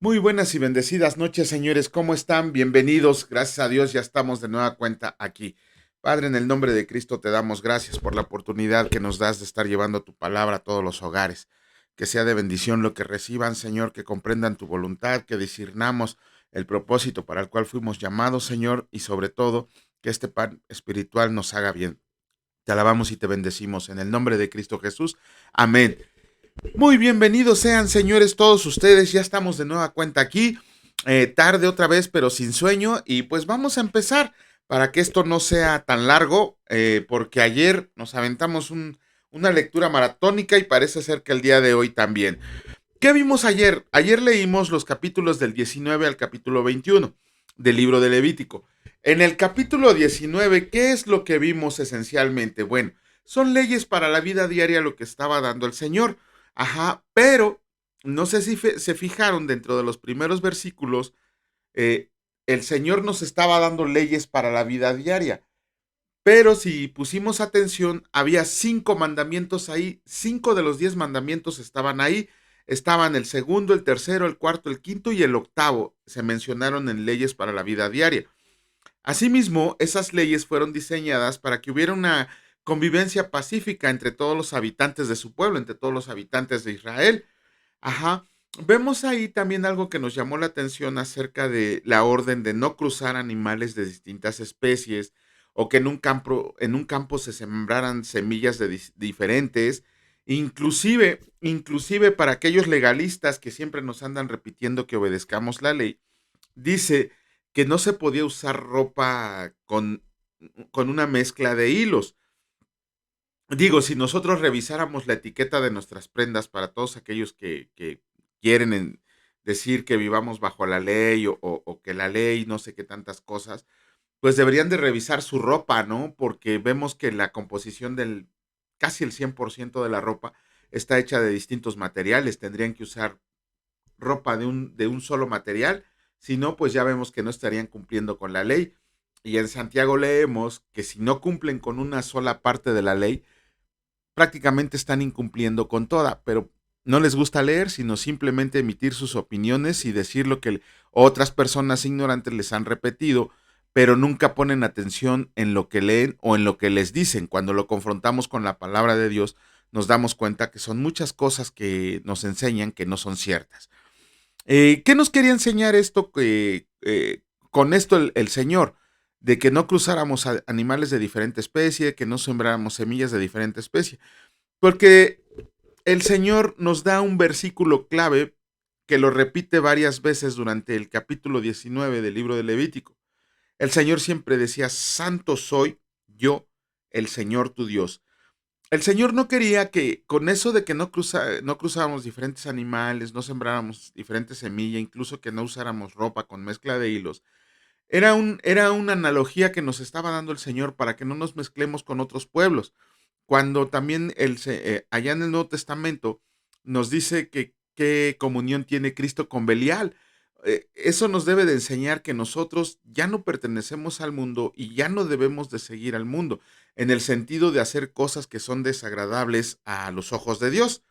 Muy buenas y bendecidas noches, señores. ¿Cómo están? Bienvenidos. Gracias a Dios, ya estamos de nueva cuenta aquí. Padre, en el nombre de Cristo te damos gracias por la oportunidad que nos das de estar llevando tu palabra a todos los hogares. Que sea de bendición lo que reciban, Señor, que comprendan tu voluntad, que discernamos el propósito para el cual fuimos llamados, Señor, y sobre todo que este pan espiritual nos haga bien. Te alabamos y te bendecimos en el nombre de Cristo Jesús. Amén. Muy bienvenidos sean, señores, todos ustedes. Ya estamos de nueva cuenta aquí, tarde otra vez, pero sin sueño. Y pues vamos a empezar para que esto no sea tan largo, porque ayer nos aventamos una lectura maratónica y parece ser que el día de hoy también. ¿Qué vimos ayer? Ayer leímos los capítulos del 19 al capítulo 21 del libro de Levítico. En el capítulo 19, ¿qué es lo que vimos esencialmente? Bueno, son leyes para la vida diaria lo que estaba dando el Señor. Ajá, pero no sé si se fijaron dentro de los primeros versículos, eh, el Señor nos estaba dando leyes para la vida diaria. Pero si pusimos atención, había 5 mandamientos ahí, 5 de los 10 mandamientos estaban ahí, estaban el segundo, el tercero, el cuarto, el quinto y el octavo, se mencionaron en leyes para la vida diaria. Asimismo, esas leyes fueron diseñadas para que hubiera una convivencia pacífica entre todos los habitantes de su pueblo, entre todos los habitantes de Israel. Ajá. Vemos ahí también algo que nos llamó la atención acerca de la orden de no cruzar animales de distintas especies o que en un campo se sembraran semillas de diferentes, inclusive para aquellos legalistas que siempre nos andan repitiendo que obedezcamos la ley, dice que no se podía usar ropa con una mezcla de hilos. Digo, si nosotros revisáramos la etiqueta de nuestras prendas para todos aquellos que quieren decir que vivamos bajo la ley o que la ley no sé qué tantas cosas, pues deberían de revisar su ropa, ¿no? Porque vemos que la composición del casi el 100% de la ropa está hecha de distintos materiales. Tendrían que usar ropa de un solo material, si no, pues ya vemos que no estarían cumpliendo con la ley. Y en Santiago leemos que si no cumplen con una sola parte de la ley, prácticamente están incumpliendo con toda, pero no les gusta leer, sino simplemente emitir sus opiniones y decir lo que otras personas ignorantes les han repetido, pero nunca ponen atención en lo que leen o en lo que les dicen. Cuando lo confrontamos con la palabra de Dios, nos damos cuenta que son muchas cosas que nos enseñan que no son ciertas. ¿Qué nos quería enseñar esto con esto el Señor? De que no cruzáramos animales de diferente especie, que no sembráramos semillas de diferente especie. Porque el Señor nos da un versículo clave que lo repite varias veces durante el capítulo 19 del libro de Levítico. El Señor siempre decía, santo soy yo, el Señor tu Dios. El Señor no quería que con eso de que no cruzábamos diferentes animales, no sembráramos diferentes semillas, incluso que no usáramos ropa con mezcla de hilos, era una analogía que nos estaba dando el Señor para que no nos mezclemos con otros pueblos. Cuando también allá en el Nuevo Testamento nos dice que qué comunión tiene Cristo con Belial. Eso nos debe de enseñar que nosotros ya no pertenecemos al mundo y ya no debemos de seguir al mundo, en el sentido de hacer cosas que son desagradables a los ojos de Dios.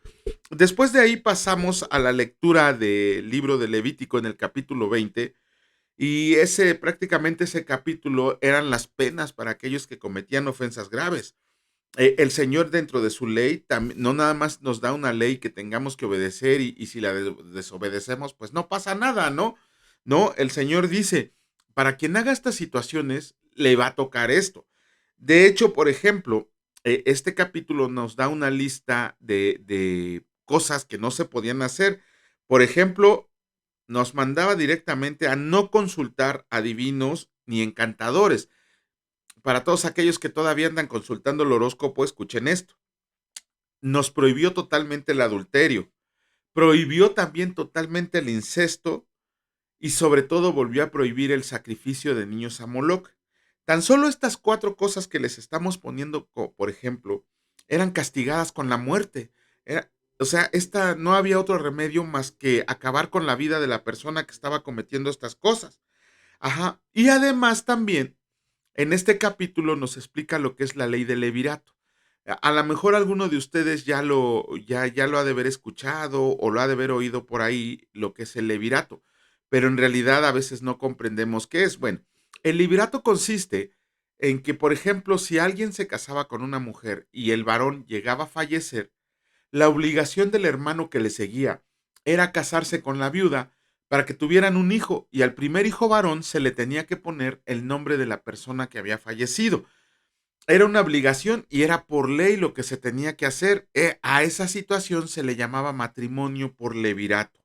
Después de ahí pasamos a la lectura del libro de Levítico en el capítulo 20, y prácticamente ese capítulo eran las penas para aquellos que cometían ofensas graves. El Señor dentro de su ley no nada más nos da una ley que tengamos que obedecer y si la desobedecemos, pues no pasa nada, ¿no? No, el Señor dice, para quien haga estas situaciones, le va a tocar esto. De hecho, por ejemplo, este capítulo nos da una lista de cosas que no se podían hacer. Por ejemplo, nos mandaba directamente a no consultar adivinos ni encantadores. Para todos aquellos que todavía andan consultando el horóscopo, escuchen esto. Nos prohibió totalmente el adulterio, prohibió también totalmente el incesto y sobre todo volvió a prohibir el sacrificio de niños a Moloch. Tan solo estas 4 cosas que les estamos poniendo, por ejemplo, eran castigadas con la muerte. O sea, no había otro remedio más que acabar con la vida de la persona que estaba cometiendo estas cosas. Ajá. Y además también en este capítulo nos explica lo que es la ley del levirato. A lo mejor alguno de ustedes ya lo ha de haber escuchado o lo ha de haber oído por ahí, lo que es el levirato, pero en realidad a veces no comprendemos qué es. Bueno, el levirato consiste en que, por ejemplo, si alguien se casaba con una mujer y el varón llegaba a fallecer, la obligación del hermano que le seguía era casarse con la viuda para que tuvieran un hijo, y al primer hijo varón se le tenía que poner el nombre de la persona que había fallecido. Era una obligación y era por ley lo que se tenía que hacer. A esa situación se le llamaba matrimonio por levirato.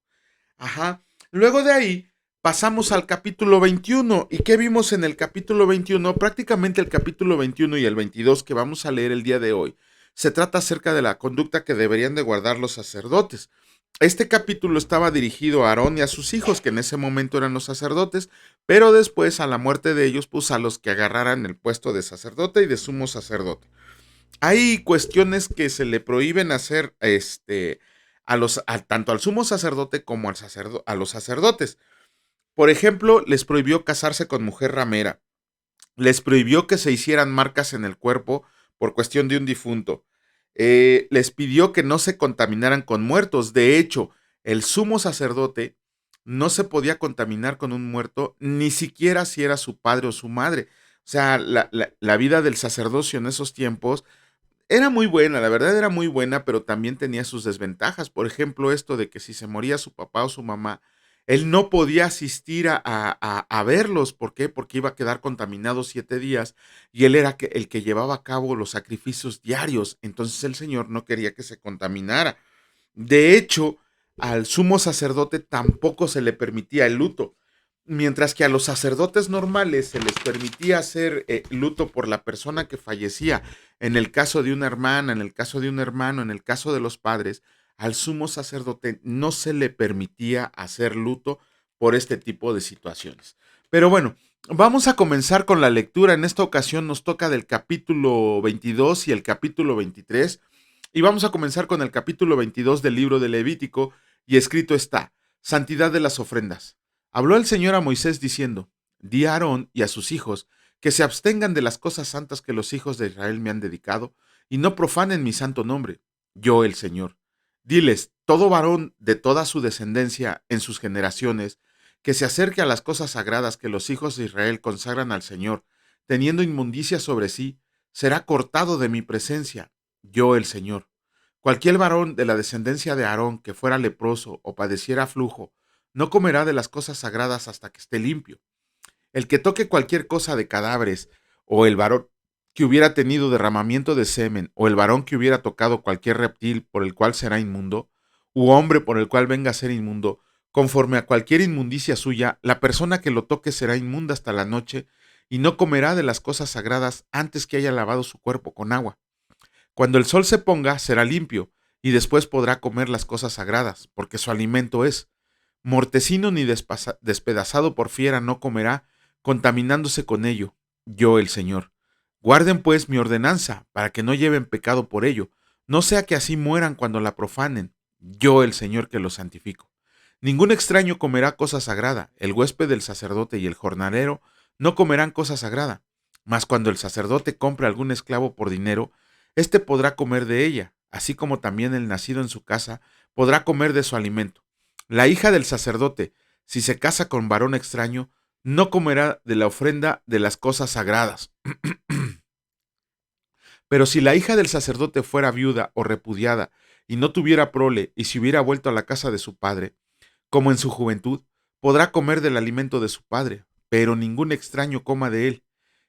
Ajá. Luego de ahí pasamos al capítulo 21. ¿Y qué vimos en el capítulo 21? Prácticamente el capítulo 21 y el 22 que vamos a leer el día de hoy se trata acerca de la conducta que deberían de guardar los sacerdotes. Este capítulo estaba dirigido a Aarón y a sus hijos, que en ese momento eran los sacerdotes, pero después, a la muerte de ellos, pues a los que agarraran el puesto de sacerdote y de sumo sacerdote. Hay cuestiones que se le prohíben hacer tanto al sumo sacerdote como a los sacerdotes. Por ejemplo, les prohibió casarse con mujer ramera, les prohibió que se hicieran marcas en el cuerpo por cuestión de un difunto. Les pidió que no se contaminaran con muertos. De hecho, el sumo sacerdote no se podía contaminar con un muerto, ni siquiera si era su padre o su madre. O sea, la vida del sacerdocio en esos tiempos era muy buena, la verdad era muy buena, pero también tenía sus desventajas. Por ejemplo, esto de que si se moría su papá o su mamá, él no podía asistir a verlos. ¿Por qué? Porque iba a quedar contaminado 7 días y él era el que llevaba a cabo los sacrificios diarios. Entonces el Señor no quería que se contaminara. De hecho, al sumo sacerdote tampoco se le permitía el luto, mientras que a los sacerdotes normales se les permitía hacer luto por la persona que fallecía. En el caso de una hermana, en el caso de un hermano, en el caso de los padres, al sumo sacerdote no se le permitía hacer luto por este tipo de situaciones. Pero bueno, vamos a comenzar con la lectura. En esta ocasión nos toca del capítulo 22 y el capítulo 23. Y vamos a comenzar con el capítulo 22 del libro de Levítico, y escrito está: Santidad de las ofrendas. Habló el Señor a Moisés diciendo: Di a Aarón y a sus hijos que se abstengan de las cosas santas que los hijos de Israel me han dedicado, y no profanen mi santo nombre, yo el Señor. Diles: todo varón de toda su descendencia en sus generaciones, que se acerque a las cosas sagradas que los hijos de Israel consagran al Señor, teniendo inmundicia sobre sí, será cortado de mi presencia, yo el Señor. Cualquier varón de la descendencia de Aarón que fuera leproso o padeciera flujo, no comerá de las cosas sagradas hasta que esté limpio. El que toque cualquier cosa de cadáveres, o el varón que hubiera tenido derramamiento de semen, o el varón que hubiera tocado cualquier reptil por el cual será inmundo, u hombre por el cual venga a ser inmundo, conforme a cualquier inmundicia suya, la persona que lo toque será inmunda hasta la noche, y no comerá de las cosas sagradas antes que haya lavado su cuerpo con agua. Cuando el sol se ponga, será limpio, y después podrá comer las cosas sagradas, porque su alimento es. Mortecino ni despedazado por fiera no comerá, contaminándose con ello, yo el Señor. Guarden pues mi ordenanza, para que no lleven pecado por ello, no sea que así mueran cuando la profanen, yo el Señor que los santifico. Ningún extraño comerá cosa sagrada, el huésped del sacerdote y el jornalero no comerán cosa sagrada, mas cuando el sacerdote compre algún esclavo por dinero, éste podrá comer de ella, así como también el nacido en su casa podrá comer de su alimento. La hija del sacerdote, si se casa con varón extraño, no comerá de la ofrenda de las cosas sagradas. Pero si la hija del sacerdote fuera viuda o repudiada y no tuviera prole y se hubiera vuelto a la casa de su padre, como en su juventud, podrá comer del alimento de su padre, pero ningún extraño coma de él.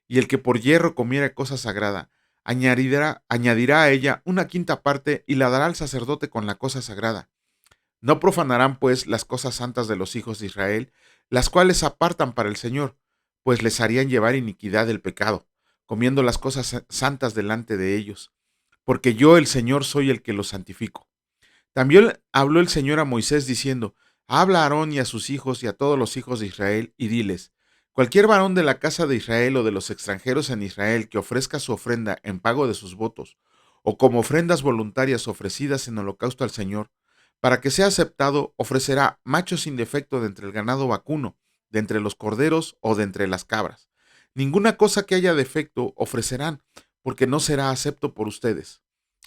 Y el que por hierro comiera cosa sagrada, añadirá a ella una quinta parte y la dará al sacerdote con la cosa sagrada. No profanarán, pues, las cosas santas de los hijos de Israel, las cuales apartan para el Señor, pues les harían llevar iniquidad del pecado, comiendo las cosas santas delante de ellos, porque yo el Señor soy el que los santifico. También habló el Señor a Moisés diciendo: Habla a Aarón y a sus hijos y a todos los hijos de Israel, y diles: cualquier varón de la casa de Israel o de los extranjeros en Israel que ofrezca su ofrenda en pago de sus votos, o como ofrendas voluntarias ofrecidas en holocausto al Señor, para que sea aceptado, ofrecerá machos sin defecto de entre el ganado vacuno, de entre los corderos o de entre las cabras. Ninguna cosa que haya defecto ofrecerán, porque no será acepto por ustedes.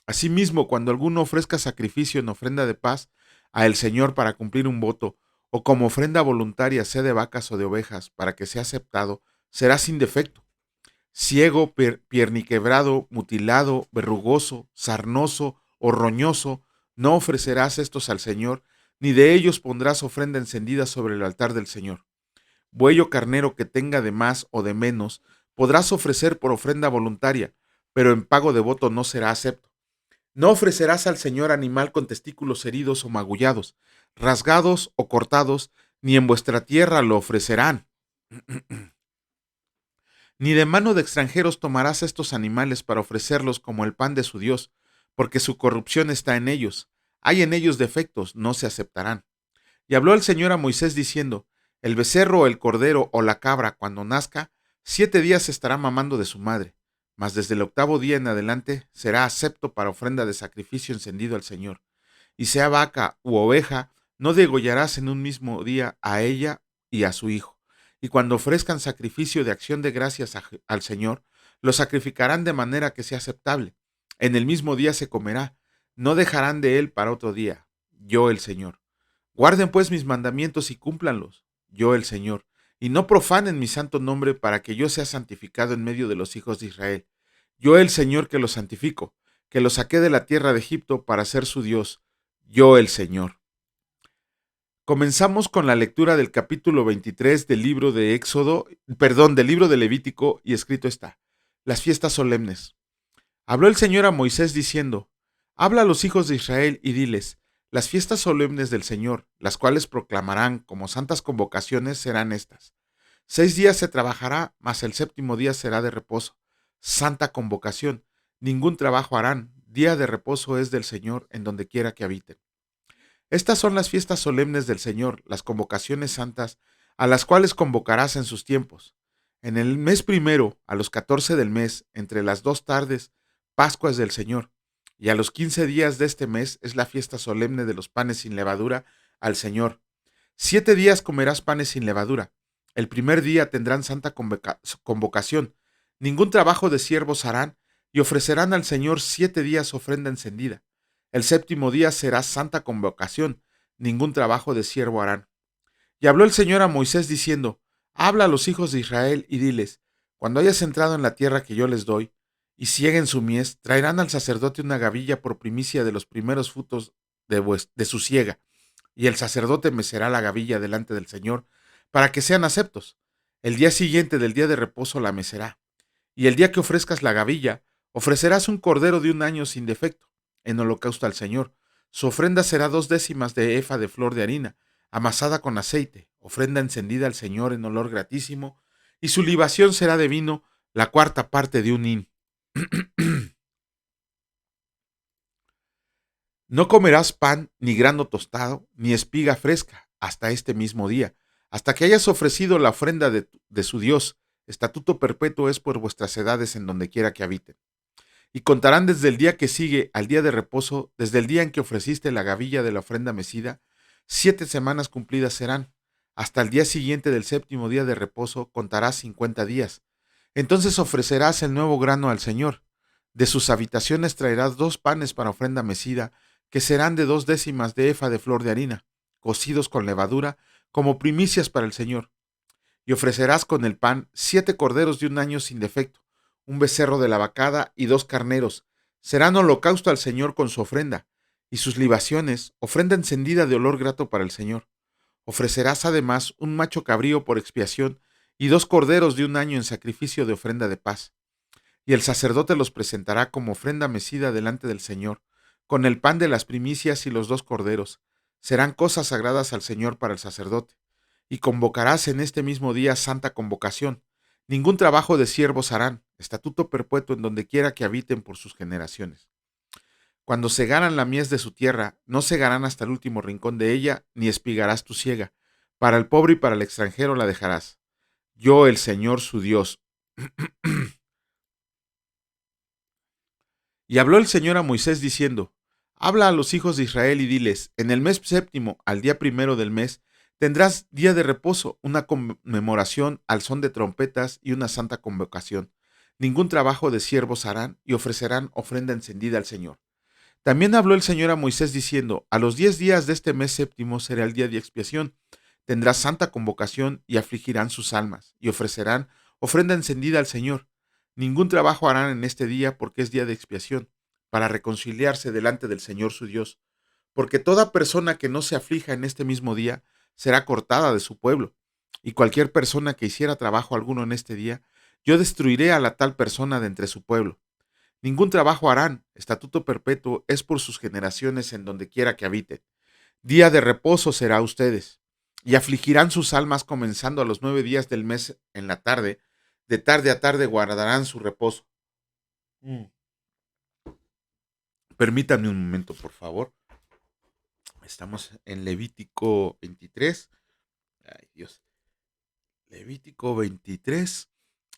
Asimismo, cuando alguno ofrezca sacrificio en ofrenda de paz a el Señor para cumplir un voto, o como ofrenda voluntaria sea de vacas o de ovejas, para que sea aceptado, será sin defecto. Ciego, pierniquebrado, mutilado, verrugoso, sarnoso o roñoso, no ofrecerás estos al Señor, ni de ellos pondrás ofrenda encendida sobre el altar del Señor. Buey o carnero que tenga de más o de menos, podrás ofrecer por ofrenda voluntaria, pero en pago de voto no será acepto. No ofrecerás al Señor animal con testículos heridos o magullados, rasgados o cortados, ni en vuestra tierra lo ofrecerán. Ni de mano de extranjeros tomarás estos animales para ofrecerlos como el pan de su Dios, porque su corrupción está en ellos. Hay en ellos defectos, no se aceptarán. Y habló el Señor a Moisés diciendo, el becerro o el cordero o la cabra, cuando nazca, 7 días estará mamando de su madre, mas desde el 8.º día en adelante será acepto para ofrenda de sacrificio encendido al Señor. Y sea vaca u oveja, no degollarás en un mismo día a ella y a su hijo. Y cuando ofrezcan sacrificio de acción de gracias al Señor, lo sacrificarán de manera que sea aceptable. En el mismo día se comerá, no dejarán de él para otro día. Yo el Señor. Guarden pues mis mandamientos y cúmplanlos, yo el Señor, y no profanen mi santo nombre para que yo sea santificado en medio de los hijos de Israel. Yo el Señor que los santifico, que los saqué de la tierra de Egipto para ser su Dios, yo el Señor. Comenzamos con la lectura del capítulo 23 del libro de del libro de Levítico, y escrito está: las fiestas solemnes. Habló el Señor a Moisés diciendo: habla a los hijos de Israel y diles: las fiestas solemnes del Señor, las cuales proclamarán como santas convocaciones, serán estas. 6 días se trabajará, mas el 7.º día será de reposo. Santa convocación. Ningún trabajo harán. Día de reposo es del Señor en donde quiera que habiten. Estas son las fiestas solemnes del Señor, las convocaciones santas, a las cuales convocarás en sus tiempos. En el mes primero, a los 14 del mes, entre las 2 tardes, Pascua es del Señor. Y a los 15 días de este mes es la fiesta solemne de los panes sin levadura al Señor. 7 días comerás panes sin levadura. El primer día tendrán santa convocación. Ningún trabajo de siervos harán, y ofrecerán al Señor 7 días ofrenda encendida. El 7.º día será santa convocación. Ningún trabajo de siervo harán. Y habló el Señor a Moisés diciendo: habla a los hijos de Israel y diles: cuando hayas entrado en la tierra que yo les doy, y sieguen su mies, traerán al sacerdote una gavilla por primicia de los primeros frutos de su siega, y el sacerdote mecerá la gavilla delante del Señor, para que sean aceptos. El día siguiente del día de reposo la mecerá. Y el día que ofrezcas la gavilla, ofrecerás un cordero de un año sin defecto, en holocausto al Señor. Su ofrenda será 2 décimas de efa de flor de harina, amasada con aceite, ofrenda encendida al Señor en olor gratísimo, y su libación será de vino, la 1/4 de un hin. No comerás pan, ni grano tostado, ni espiga fresca, hasta este mismo día, hasta que hayas ofrecido la ofrenda de su Dios. Estatuto perpetuo es por vuestras edades en donde quiera que habiten. Y contarán desde el día que sigue al día de reposo, desde el día en que ofreciste la gavilla de la ofrenda mecida, 7 semanas cumplidas serán. Hasta el día siguiente del 7.º día de reposo contarás 50 días. Entonces ofrecerás el nuevo grano al Señor. De sus habitaciones traerás 2 panes para ofrenda mecida, que serán de 2 décimas de efa de flor de harina, cocidos con levadura, como primicias para el Señor. Y ofrecerás con el pan 7 corderos de un año sin defecto, un becerro de la vacada y 2 carneros. Serán holocausto al Señor con su ofrenda, y sus libaciones, ofrenda encendida de olor grato para el Señor. Ofrecerás además un macho cabrío por expiación, y 2 corderos de un año en sacrificio de ofrenda de paz. Y el sacerdote los presentará como ofrenda mecida delante del Señor, con el pan de las primicias y los 2 corderos. Serán cosas sagradas al Señor para el sacerdote. Y convocarás en este mismo día santa convocación. Ningún trabajo de siervos harán, estatuto perpetuo en donde quiera que habiten por sus generaciones. Cuando segaran la mies de su tierra, no segarán hasta el último rincón de ella, ni espigarás tu siega. Para el pobre y para el extranjero la dejarás. Yo, el Señor su Dios. Y habló el Señor a Moisés diciendo: habla a los hijos de Israel y diles: en el mes séptimo, al día primero del mes, tendrás día de reposo, una conmemoración al son de trompetas y una santa convocación. Ningún trabajo de siervos harán y ofrecerán ofrenda encendida al Señor. También habló el Señor a Moisés diciendo, a los 10 días de este mes séptimo será el día de expiación. Tendrá santa convocación y afligirán sus almas y ofrecerán ofrenda encendida al Señor. Ningún trabajo harán en este día porque es día de expiación, para reconciliarse delante del Señor su Dios. Porque toda persona que no se aflija en este mismo día será cortada de su pueblo. Y cualquier persona que hiciera trabajo alguno en este día, yo destruiré a la tal persona de entre su pueblo. Ningún trabajo harán, estatuto perpetuo es por sus generaciones en donde quiera que habiten. Día de reposo será a ustedes. Y afligirán sus almas comenzando a los 9 días del mes en la tarde. De tarde a tarde guardarán su reposo. Mm. Permítanme un momento, por favor. Estamos en Levítico 23. Ay, Dios. Levítico 23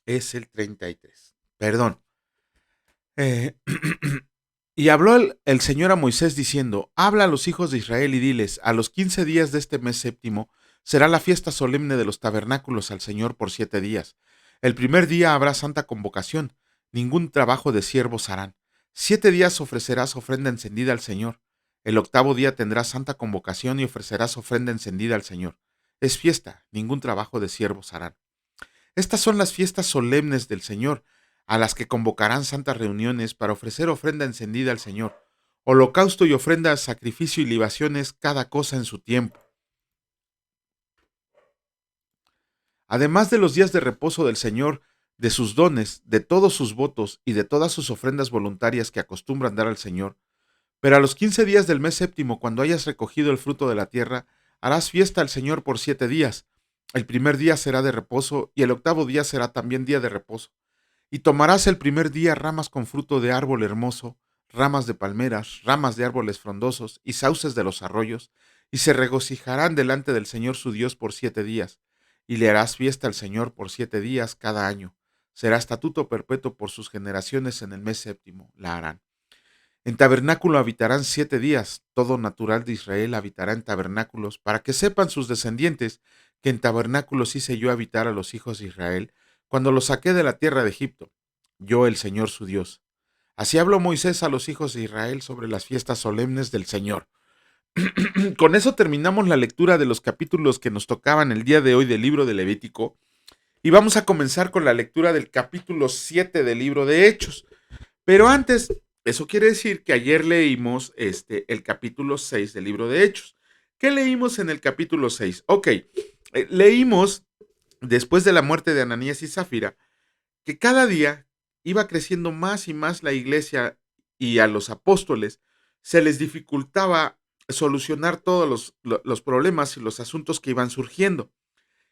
es el 33. Perdón. Eh, y habló el Señor a Moisés diciendo, habla a los hijos de Israel y diles, a los 15 días de este mes séptimo será la fiesta solemne de los tabernáculos al Señor por 7 días. El primer día habrá santa convocación, ningún trabajo de siervos harán. 7 días ofrecerás ofrenda encendida al Señor. El octavo día tendrás santa convocación y ofrecerás ofrenda encendida al Señor. Es fiesta, ningún trabajo de siervos harán. Estas son las fiestas solemnes del Señor, a las que convocarán santas reuniones para ofrecer ofrenda encendida al Señor, holocausto y ofrenda, sacrificio y libaciones, cada cosa en su tiempo. Además de los días de reposo del Señor, de sus dones, de todos sus votos y de todas sus ofrendas voluntarias que acostumbran dar al Señor, pero a los 15 días del mes séptimo, cuando hayas recogido el fruto de la tierra, harás fiesta al Señor por 7 días. El primer día será de reposo y el octavo día será también día de reposo. Y tomarás el primer día ramas con fruto de árbol hermoso, ramas de palmeras, ramas de árboles frondosos y sauces de los arroyos, y se regocijarán delante del Señor su Dios por 7 días. Y le harás fiesta al Señor por 7 días cada año. Será estatuto perpetuo por sus generaciones en el mes séptimo, la harán. En tabernáculo habitarán 7 días. Todo natural de Israel habitará en tabernáculos, para que sepan sus descendientes que en tabernáculos hice yo habitar a los hijos de Israel, cuando los saqué de la tierra de Egipto, yo el Señor su Dios. Así habló Moisés a los hijos de Israel sobre las fiestas solemnes del Señor. Con eso terminamos la lectura de los capítulos que nos tocaban el día de hoy del libro de Levítico, y vamos a comenzar con la lectura del capítulo 7 del libro de Hechos. Pero antes, eso quiere decir que ayer leímos el capítulo 6 del libro de Hechos. ¿Qué leímos en el capítulo 6? Ok, leímos, después de la muerte de Ananías y Zafira, que cada día iba creciendo más y más la iglesia y a los apóstoles se les dificultaba solucionar todos los problemas y los asuntos que iban surgiendo.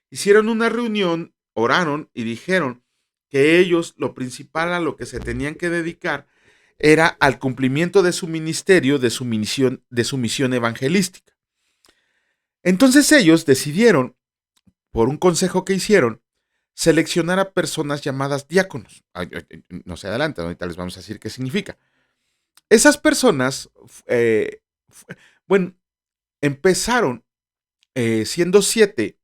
Hicieron una reunión, oraron y dijeron que ellos lo principal a lo que se tenían que dedicar era al cumplimiento de su ministerio, de su misión evangelística. Entonces ellos decidieron, por un consejo que hicieron, seleccionar a personas llamadas diáconos. No se adelantan, ahorita les vamos a decir qué significa. Esas personas, bueno, empezaron siendo 7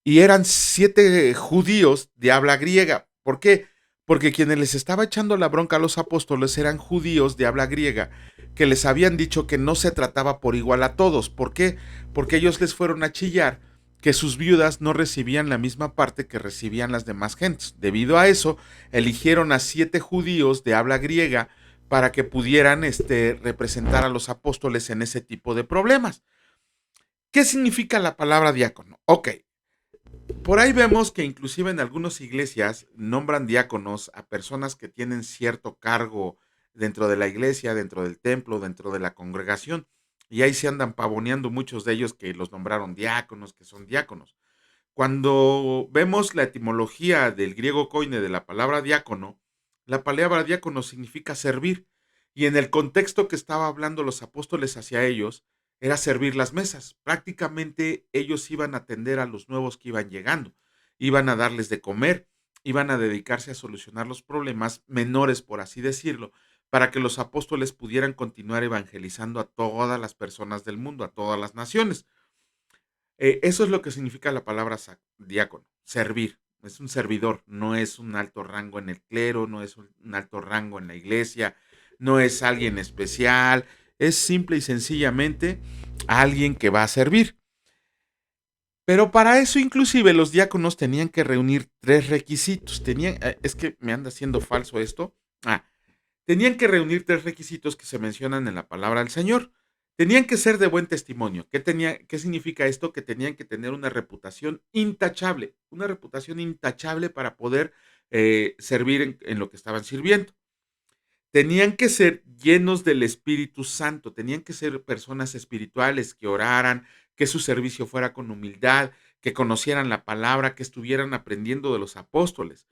y eran 7 judíos de habla griega. ¿Por qué? Porque quienes les estaba echando la bronca a los apóstoles eran judíos de habla griega que les habían dicho que no se trataba por igual a todos. ¿Por qué? Porque ellos les fueron a chillar que sus viudas no recibían la misma parte que recibían las demás gentes. Debido a eso, eligieron a 7 judíos de habla griega para que pudieran representar a los apóstoles en ese tipo de problemas. ¿Qué significa la palabra diácono? Ok, por ahí vemos que inclusive en algunas iglesias nombran diáconos a personas que tienen cierto cargo dentro de la iglesia, dentro del templo, dentro de la congregación. Y ahí se andan pavoneando muchos de ellos que los nombraron diáconos, que son diáconos. Cuando vemos la etimología del griego koine de la palabra diácono significa servir. Y en el contexto que estaba hablando los apóstoles hacia ellos, era servir las mesas. Prácticamente ellos iban a atender a los nuevos que iban llegando, iban a darles de comer, iban a dedicarse a solucionar los problemas menores, por así decirlo, para que los apóstoles pudieran continuar evangelizando a todas las personas del mundo, a todas las naciones. Eso es lo que significa la palabra diácono, servir. es un servidor, no es un alto rango en el clero, no es un alto rango en la iglesia, no es alguien especial, es simple y sencillamente alguien que va a servir. Pero para eso inclusive los diáconos tenían que reunir tres requisitos. Es que me anda haciendo falso esto. Ah, tenían que reunir tres requisitos que se mencionan en la palabra del Señor. Tenían que ser de buen testimonio. ¿Qué significa esto? Que tenían que tener una reputación intachable para poder servir en lo que estaban sirviendo. Tenían que ser llenos del Espíritu Santo, tenían que ser personas espirituales que oraran, que su servicio fuera con humildad, que conocieran la palabra, que estuvieran aprendiendo de los apóstoles.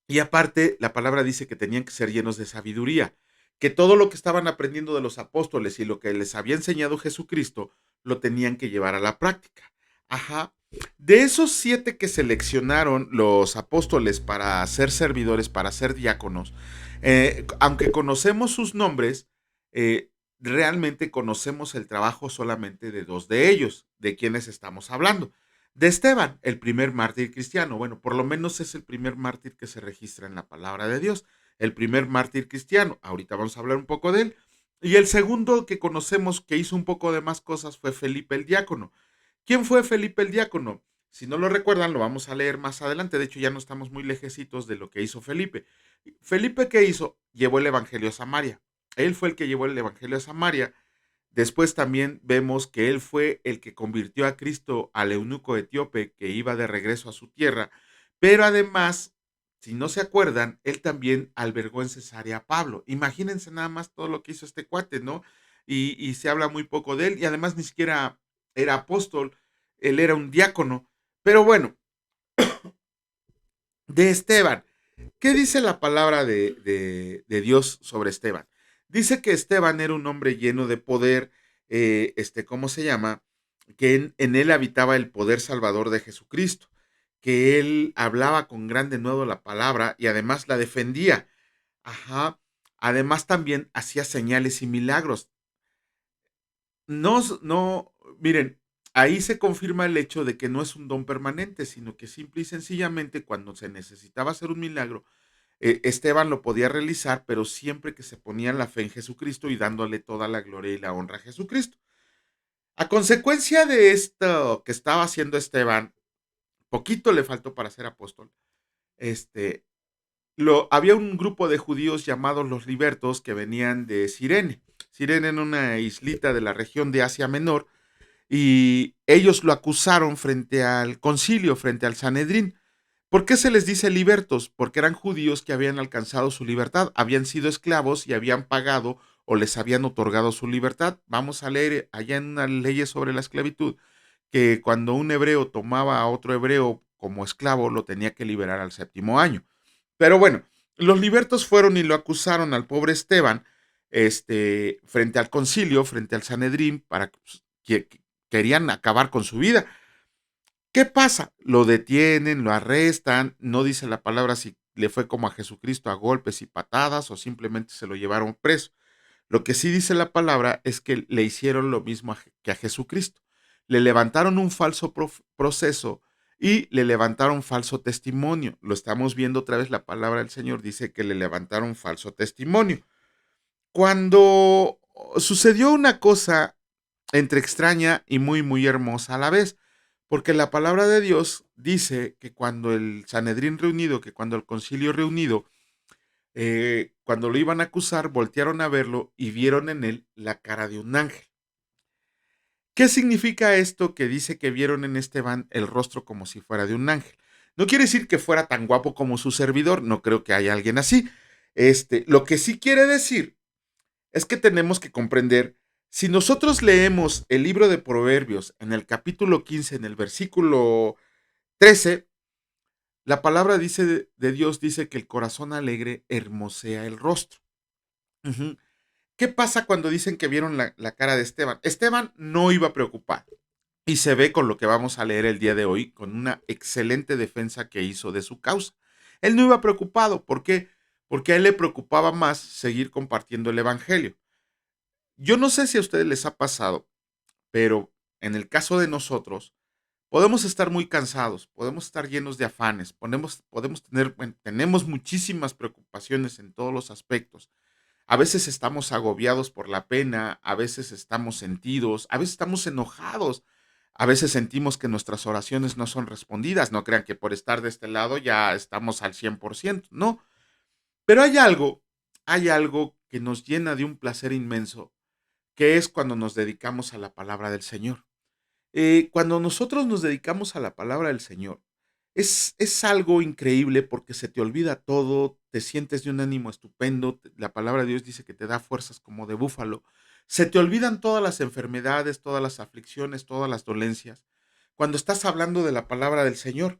Y aparte, la palabra dice que tenían que ser llenos de sabiduría, que todo lo que estaban aprendiendo de los apóstoles y lo que les había enseñado Jesucristo, lo tenían que llevar a la práctica. Ajá. De esos 7 que seleccionaron los apóstoles para ser servidores, para ser diáconos, aunque conocemos sus nombres, eh, realmente conocemos el trabajo solamente de 2 de ellos, de quienes estamos hablando. De Esteban, el primer mártir cristiano. Bueno, por lo menos es el primer mártir que se registra en la palabra de Dios. El primer mártir cristiano. Ahorita vamos a hablar un poco de él. Y el segundo que conocemos que hizo un poco de más cosas fue Felipe el diácono. ¿Quién fue Felipe el diácono? Si no lo recuerdan, lo vamos a leer más adelante. De hecho, ya no estamos muy lejecitos de lo que hizo Felipe. Felipe, ¿qué hizo? Llevó el evangelio a Samaria. Él fue el que llevó el evangelio a Samaria. Después también vemos que él fue el que convirtió a Cristo al eunuco etíope que iba de regreso a su tierra, pero además, si no se acuerdan, él también albergó en Cesarea a Pablo. Imagínense nada más todo lo que hizo este cuate, ¿no? Y se habla muy poco de él y además ni siquiera era apóstol, él era un diácono. Pero bueno, de Esteban, ¿qué dice la palabra de Dios sobre Esteban? Dice que Esteban era un hombre lleno de poder, ¿cómo se llama? Que en él habitaba el poder salvador de Jesucristo, que él hablaba con gran denuedo la palabra y además la defendía. Ajá. Además también hacía señales y milagros. No, miren, ahí se confirma el hecho de que no es un don permanente, sino que simple y sencillamente cuando se necesitaba hacer un milagro, Esteban lo podía realizar, pero siempre que se ponía la fe en Jesucristo y dándole toda la gloria y la honra a Jesucristo. A consecuencia de esto que estaba haciendo Esteban, poquito le faltó para ser apóstol. Este, había un grupo de judíos llamados los libertos que venían de Cirene. Cirene en una islita de la región de Asia Menor, y ellos lo acusaron frente al concilio, frente al Sanedrín. ¿Por qué se les dice libertos? Porque eran judíos que habían alcanzado su libertad, habían sido esclavos y habían pagado o les habían otorgado su libertad. Vamos a leer allá en unas leyes sobre la esclavitud que cuando un hebreo tomaba a otro hebreo como esclavo, lo tenía que liberar al 7º año. Pero bueno, los libertos fueron y lo acusaron al pobre Esteban, frente al concilio, frente al Sanedrín, para que querían acabar con su vida. ¿Qué pasa? Lo detienen, lo arrestan, no dice la palabra si le fue como a Jesucristo a golpes y patadas o simplemente se lo llevaron preso. Lo que sí dice la palabra es que le hicieron lo mismo que a Jesucristo. Le levantaron un falso proceso y le levantaron falso testimonio. Lo estamos viendo otra vez, la palabra del Señor dice que le levantaron falso testimonio. Cuando sucedió una cosa entre extraña y muy, muy hermosa a la vez, porque la palabra de Dios dice que cuando el Sanedrín reunido, que cuando el concilio reunido, cuando lo iban a acusar, voltearon a verlo y vieron en él la cara de un ángel. ¿Qué significa esto que dice que vieron en Esteban el rostro como si fuera de un ángel? No quiere decir que fuera tan guapo como su servidor, no creo que haya alguien así. Lo que sí quiere decir es que tenemos que comprender, si nosotros leemos el libro de Proverbios en el capítulo 15, en el versículo 13, la palabra de Dios dice que el corazón alegre hermosea el rostro. Ujú. ¿Qué pasa cuando dicen que vieron la cara de Esteban? Esteban no iba preocupado. Y se ve con lo que vamos a leer el día de hoy, con una excelente defensa que hizo de su causa. Él no iba preocupado. ¿Por qué? Porque a él le preocupaba más seguir compartiendo el evangelio. Yo no sé si a ustedes les ha pasado, pero en el caso de nosotros, Podemos estar muy cansados, podemos estar llenos de afanes, podemos tener, bueno, tenemos muchísimas preocupaciones en todos los aspectos. A veces estamos agobiados por la pena, a veces estamos sentidos, a veces estamos enojados, a veces sentimos que nuestras oraciones no son respondidas. No crean que por estar de este lado ya estamos al 100%, no. Pero hay algo que nos llena de un placer inmenso, que es cuando nos dedicamos a la palabra del Señor. Cuando nosotros nos dedicamos a la palabra del Señor, es algo increíble porque se te olvida todo, te sientes de un ánimo estupendo, la palabra de Dios dice que te da fuerzas como de búfalo, se te olvidan todas las enfermedades, todas las aflicciones, todas las dolencias, cuando estás hablando de la palabra del Señor.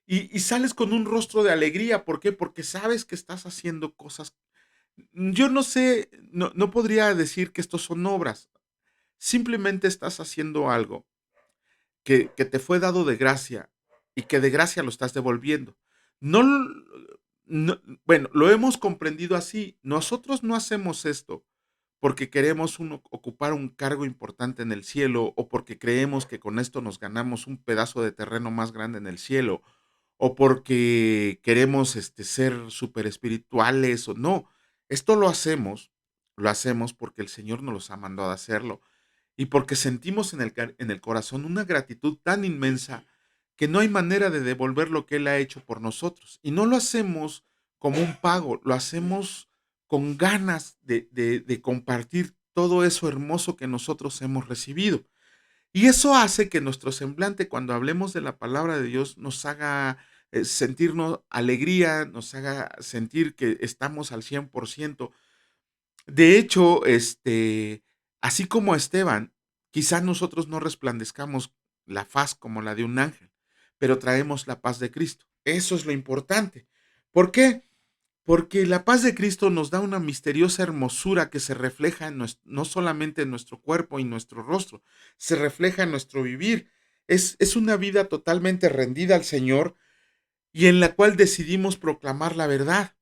Y sales con un rostro de alegría, ¿por qué? Porque sabes que estás haciendo cosas. Yo no sé, no podría decir que estos son obras, simplemente estás haciendo algo que te fue dado de gracia y que de gracia lo estás devolviendo. No, no, bueno, lo hemos comprendido así. Nosotros no hacemos esto porque queremos ocupar un cargo importante en el cielo o porque creemos que con esto nos ganamos un pedazo de terreno más grande en el cielo o porque queremos ser súper espirituales o no. Esto lo hacemos porque el Señor nos los ha mandado a hacerlo y porque sentimos en el corazón una gratitud tan inmensa que no hay manera de devolver lo que Él ha hecho por nosotros. Y no lo hacemos como un pago, lo hacemos con ganas de compartir todo eso hermoso que nosotros hemos recibido. Y eso hace que nuestro semblante, cuando hablemos de la palabra de Dios, nos haga sentirnos alegría, nos haga sentir que estamos al 100%. De hecho, así como Esteban, quizás nosotros no resplandezcamos la faz como la de un ángel, pero traemos la paz de Cristo. Eso es lo importante. ¿Por qué? Porque la paz de Cristo nos da una misteriosa hermosura que se refleja no solamente en nuestro cuerpo y nuestro rostro, se refleja en nuestro vivir. Es una vida totalmente rendida al Señor y en la cual decidimos proclamar la verdad,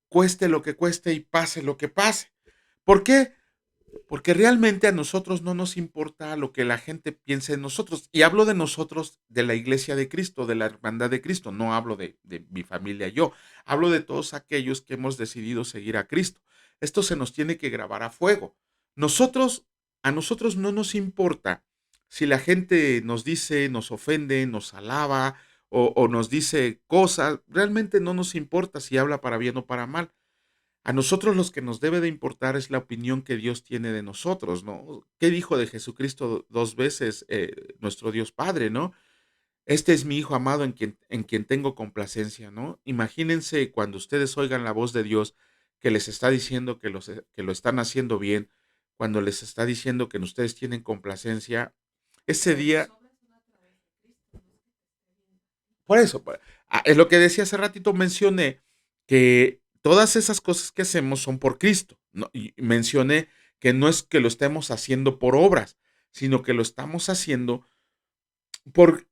cueste lo que cueste y pase lo que pase. ¿Por qué? Porque realmente a nosotros no nos importa lo que la gente piense de nosotros. Y hablo de nosotros, de la iglesia de Cristo, de la hermandad de Cristo. No hablo de mi familia, yo. Hablo de todos aquellos que hemos decidido seguir a Cristo. Esto se nos tiene que grabar a fuego. A nosotros no nos importa si la gente nos dice, nos ofende, nos alaba o nos dice cosas. Realmente no nos importa si habla para bien o para mal. A nosotros los que nos debe de importar es la opinión que Dios tiene de nosotros, ¿no? ¿Qué dijo de Jesucristo dos veces nuestro Dios Padre, ¿no? Este es mi Hijo amado en quien tengo complacencia, ¿no? Imagínense cuando ustedes oigan la voz de Dios que les está diciendo que lo están haciendo bien, cuando les está diciendo que ustedes tienen complacencia, ese día, por eso, es lo que decía hace ratito, mencioné que todas esas cosas que hacemos son por Cristo, ¿no? Y mencioné que no es que lo estemos haciendo por obras, sino que lo estamos haciendo por,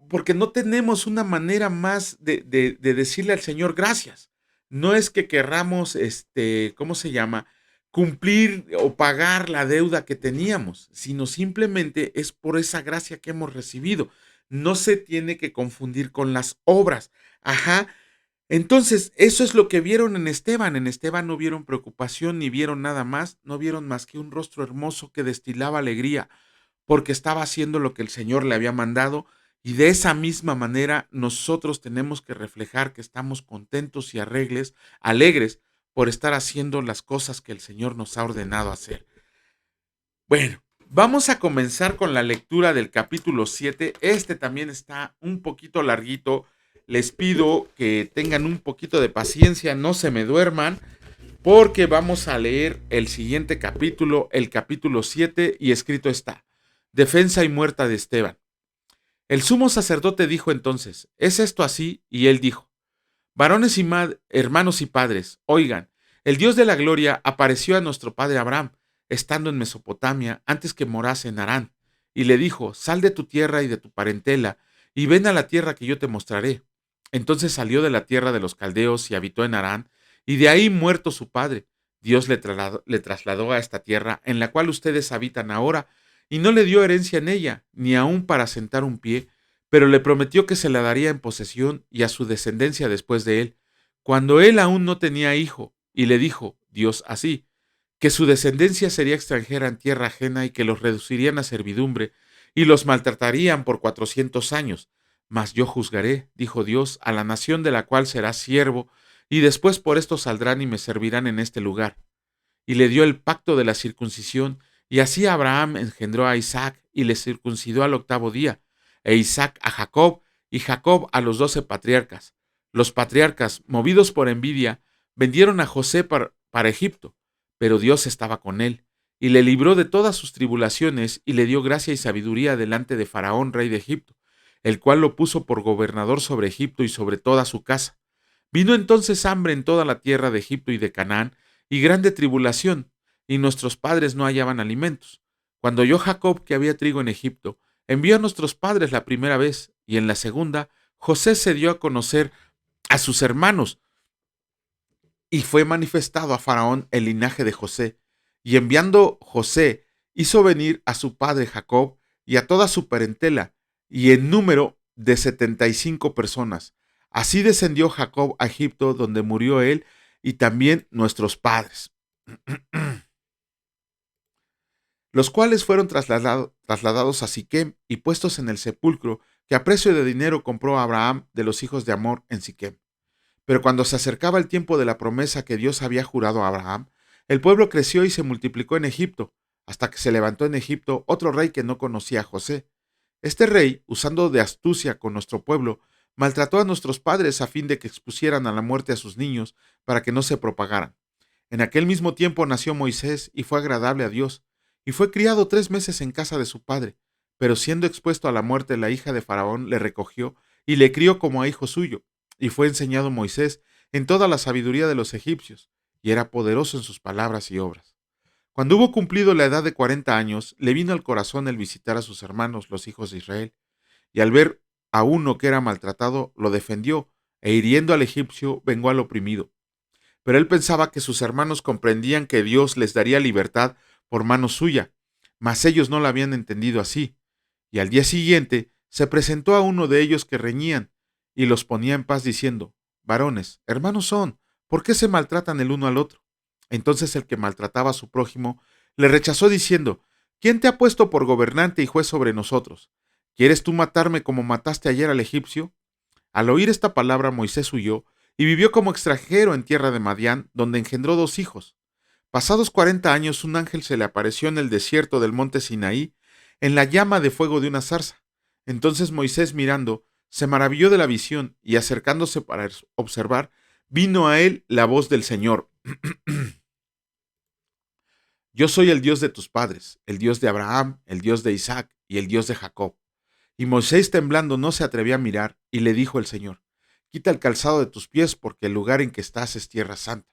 porque no tenemos una manera más de decirle al Señor gracias. No es que querramos, ¿cómo se llama? Cumplir o pagar la deuda que teníamos, sino simplemente es por esa gracia que hemos recibido. No se tiene que confundir con las obras. Ajá. Entonces, eso es lo que vieron en Esteban. En Esteban no vieron preocupación ni vieron nada más, no vieron más que un rostro hermoso que destilaba alegría porque estaba haciendo lo que el Señor le había mandado y de esa misma manera nosotros tenemos que reflejar que estamos contentos y alegres por estar haciendo las cosas que el Señor nos ha ordenado hacer. Bueno, vamos a comenzar con la lectura del capítulo 7. Este también está un poquito larguito. Les pido que tengan un poquito de paciencia, no se me duerman, porque vamos a leer el siguiente capítulo, el capítulo 7, y escrito está: defensa y muerte de Esteban. El sumo sacerdote dijo entonces: ¿es esto así? Y él dijo: varones y hermanos y padres, oigan, el Dios de la gloria apareció a nuestro padre Abraham, estando en Mesopotamia, antes que morase en Harán, y le dijo: sal de tu tierra y de tu parentela, y ven a la tierra que yo te mostraré. Entonces salió de la tierra de los caldeos y habitó en Harán, y de ahí, muerto su padre, Dios le trasladó a esta tierra en la cual ustedes habitan ahora, y no le dio herencia en ella, ni aun para sentar un pie, pero le prometió que se la daría en posesión y a su descendencia después de él, cuando él aún no tenía hijo, y le dijo Dios así, que su descendencia sería extranjera en tierra ajena y que los reducirían a servidumbre y los maltratarían por 400 años. Mas yo juzgaré, dijo Dios, a la nación de la cual será siervo, y después por esto saldrán y me servirán en este lugar. Y le dio el pacto de la circuncisión, y así Abraham engendró a Isaac y le circuncidó al 8º día, e Isaac a Jacob, y Jacob a los 12 patriarcas. Los patriarcas, movidos por envidia, vendieron a José para Egipto, pero Dios estaba con él, y le libró de todas sus tribulaciones, y le dio gracia y sabiduría delante de Faraón, rey de Egipto, el cual lo puso por gobernador sobre Egipto y sobre toda su casa. Vino entonces hambre en toda la tierra de Egipto y de Canaán, y grande tribulación, y nuestros padres no hallaban alimentos. Cuando oyó Jacob que había trigo en Egipto, envió a nuestros padres la primera vez, y en la segunda, José se dio a conocer a sus hermanos, y fue manifestado a Faraón el linaje de José. Y enviando José, hizo venir a su padre Jacob y a toda su parentela, y en número de 75 personas. Así descendió Jacob a Egipto, donde murió él y también nuestros padres, los cuales fueron trasladados a Siquem y puestos en el sepulcro que a precio de dinero compró Abraham de los hijos de Amor en Siquem. Pero cuando se acercaba el tiempo de la promesa que Dios había jurado a Abraham, el pueblo creció y se multiplicó en Egipto, hasta que se levantó en Egipto otro rey que no conocía a José. Este rey, usando de astucia con nuestro pueblo, maltrató a nuestros padres a fin de que expusieran a la muerte a sus niños para que no se propagaran. En aquel mismo tiempo nació Moisés y fue agradable a Dios, y fue criado 3 meses en casa de su padre, pero siendo expuesto a la muerte la hija de Faraón le recogió y le crió como a hijo suyo, y fue enseñado Moisés en toda la sabiduría de los egipcios, y era poderoso en sus palabras y obras. Cuando hubo cumplido la edad de 40 años, le vino al corazón el visitar a sus hermanos, los hijos de Israel, y al ver a uno que era maltratado, lo defendió, e hiriendo al egipcio, vengó al oprimido. Pero él pensaba que sus hermanos comprendían que Dios les daría libertad por mano suya, mas ellos no la habían entendido así. Y al día siguiente se presentó a uno de ellos que reñían, y los ponía en paz diciendo, varones, hermanos son, ¿por qué se maltratan el uno al otro? Entonces el que maltrataba a su prójimo le rechazó diciendo, ¿quién te ha puesto por gobernante y juez sobre nosotros? ¿Quieres tú matarme como mataste ayer al egipcio? Al oír esta palabra Moisés huyó y vivió como extranjero en tierra de Madián, donde engendró 2 hijos. Pasados 40 años, un ángel se le apareció en el desierto del monte Sinaí, en la llama de fuego de una zarza. Entonces Moisés, mirando, se maravilló de la visión y acercándose para observar, vino a él la voz del Señor. Yo soy el Dios de tus padres, el Dios de Abraham, el Dios de Isaac y el Dios de Jacob. Y Moisés temblando no se atrevía a mirar, y le dijo el Señor, quita el calzado de tus pies, porque el lugar en que estás es tierra santa.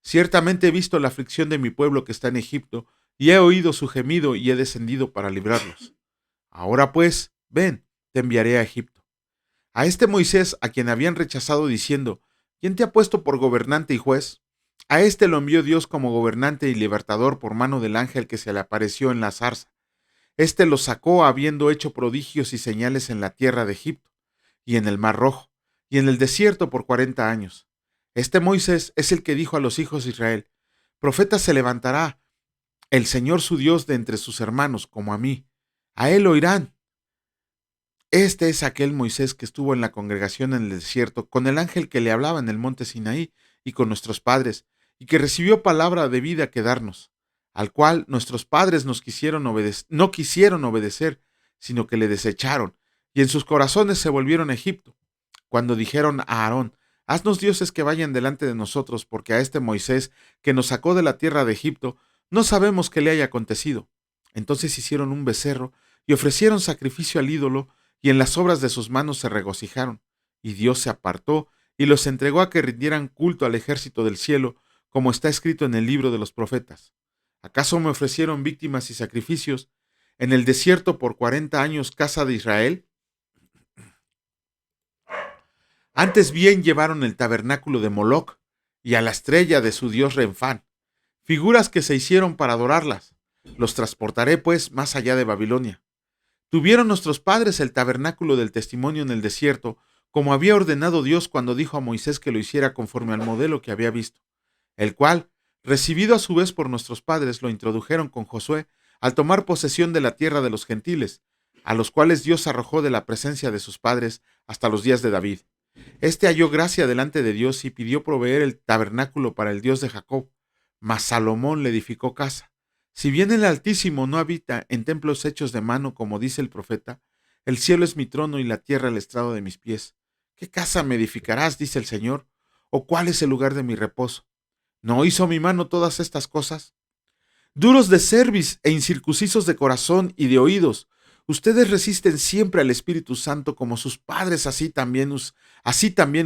Ciertamente he visto la aflicción de mi pueblo que está en Egipto, y he oído su gemido y he descendido para librarlos. Ahora pues, ven, te enviaré a Egipto. A este Moisés, a quien habían rechazado diciendo, ¿quién te ha puesto por gobernante y juez? A este lo envió Dios como gobernante y libertador por mano del ángel que se le apareció en la zarza. Este los sacó habiendo hecho prodigios y señales en la tierra de Egipto, y en el Mar Rojo, y en el desierto por 40 años. Este Moisés es el que dijo a los hijos de Israel, profeta se levantará el Señor su Dios de entre sus hermanos, como a mí. A él oirán. Este es aquel Moisés que estuvo en la congregación en el desierto, con el ángel que le hablaba en el monte Sinaí, y con nuestros padres, y que recibió palabra de vida que darnos, al cual nuestros padres no quisieron obedecer, sino que le desecharon, y en sus corazones se volvieron a Egipto. Cuando dijeron a Aarón, haznos dioses que vayan delante de nosotros, porque a este Moisés, que nos sacó de la tierra de Egipto, no sabemos qué le haya acontecido. Entonces hicieron un becerro, y ofrecieron sacrificio al ídolo, y en las obras de sus manos se regocijaron. Y Dios se apartó, y los entregó a que rindieran culto al ejército del cielo, como está escrito en el libro de los profetas. ¿Acaso me ofrecieron víctimas y sacrificios en el desierto por 40 años, casa de Israel? Antes bien llevaron el tabernáculo de Moloc y a la estrella de su dios Renfán, figuras que se hicieron para adorarlas. Los transportaré, pues, más allá de Babilonia. Tuvieron nuestros padres el tabernáculo del testimonio en el desierto, como había ordenado Dios cuando dijo a Moisés que lo hiciera conforme al modelo que había visto, el cual, recibido a su vez por nuestros padres, lo introdujeron con Josué al tomar posesión de la tierra de los gentiles, a los cuales Dios arrojó de la presencia de sus padres hasta los días de David. Este halló gracia delante de Dios y pidió proveer el tabernáculo para el Dios de Jacob, mas Salomón le edificó casa. Si bien el Altísimo no habita en templos hechos de mano, como dice el profeta, el cielo es mi trono y la tierra el estrado de mis pies. ¿Qué casa me edificarás, dice el Señor? ¿O cuál es el lugar de mi reposo? ¿No hizo mi mano todas estas cosas? Duros de cerviz e incircuncisos de corazón y de oídos, ustedes resisten siempre al Espíritu Santo como sus padres, así también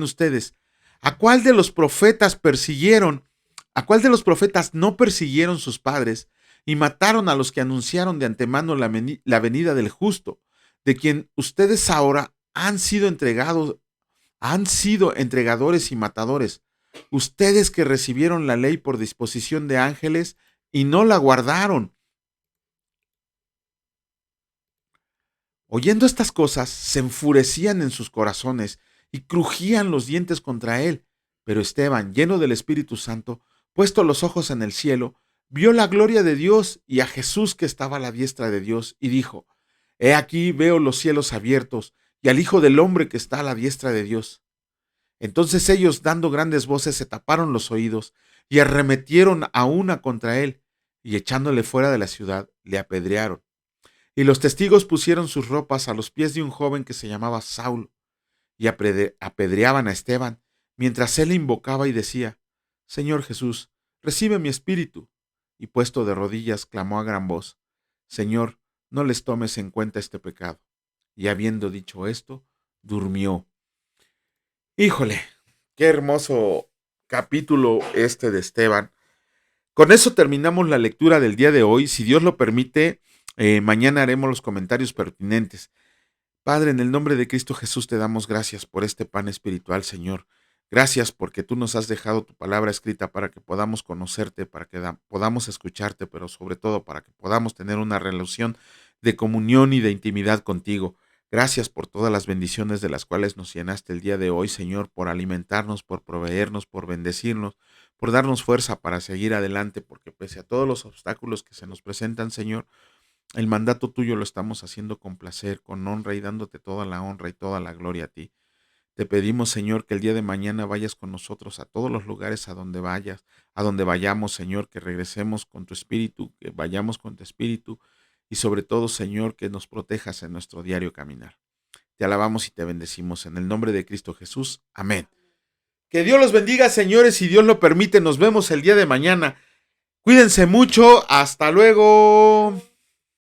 ustedes. ¿A cuál de los profetas persiguieron? ¿A cuál de los profetas no persiguieron sus padres y mataron a los que anunciaron de antemano la venida del justo, de quien ustedes ahora han sido entregadores y matadores? Ustedes que recibieron la ley por disposición de ángeles y no la guardaron. Oyendo estas cosas, se enfurecían en sus corazones y crujían los dientes contra él. Pero Esteban, lleno del Espíritu Santo, puesto los ojos en el cielo, vio la gloria de Dios y a Jesús que estaba a la diestra de Dios, y dijo: He aquí veo los cielos abiertos y al Hijo del Hombre que está a la diestra de Dios. Entonces ellos, dando grandes voces, se taparon los oídos y arremetieron a una contra él, y echándole fuera de la ciudad, le apedrearon. Y los testigos pusieron sus ropas a los pies de un joven que se llamaba Saulo, y apedreaban a Esteban, mientras él invocaba y decía: Señor Jesús, recibe mi espíritu. Y puesto de rodillas, clamó a gran voz: Señor, no les tomes en cuenta este pecado. Y habiendo dicho esto, durmió. Híjole, qué hermoso capítulo este de Esteban. Con eso terminamos la lectura del día de hoy. Si Dios lo permite, mañana haremos los comentarios pertinentes. Padre, en el nombre de Cristo Jesús te damos gracias por este pan espiritual, Señor. Gracias porque tú nos has dejado tu palabra escrita para que podamos conocerte, para que podamos escucharte, pero sobre todo para que podamos tener una relación de comunión y de intimidad contigo. Gracias por todas las bendiciones de las cuales nos llenaste el día de hoy, Señor, por alimentarnos, por proveernos, por bendecirnos, por darnos fuerza para seguir adelante, porque pese a todos los obstáculos que se nos presentan, Señor, el mandato tuyo lo estamos haciendo con placer, con honra y dándote toda la honra y toda la gloria a ti. Te pedimos, Señor, que el día de mañana vayas con nosotros a todos los lugares a donde vayamos, Señor, que regresemos con tu espíritu, que vayamos con tu espíritu y sobre todo, Señor, que nos protejas en nuestro diario caminar. Te alabamos y te bendecimos en el nombre de Cristo Jesús. Amén. Que Dios los bendiga, señores, si Dios lo permite, nos vemos el día de mañana. Cuídense mucho, hasta luego.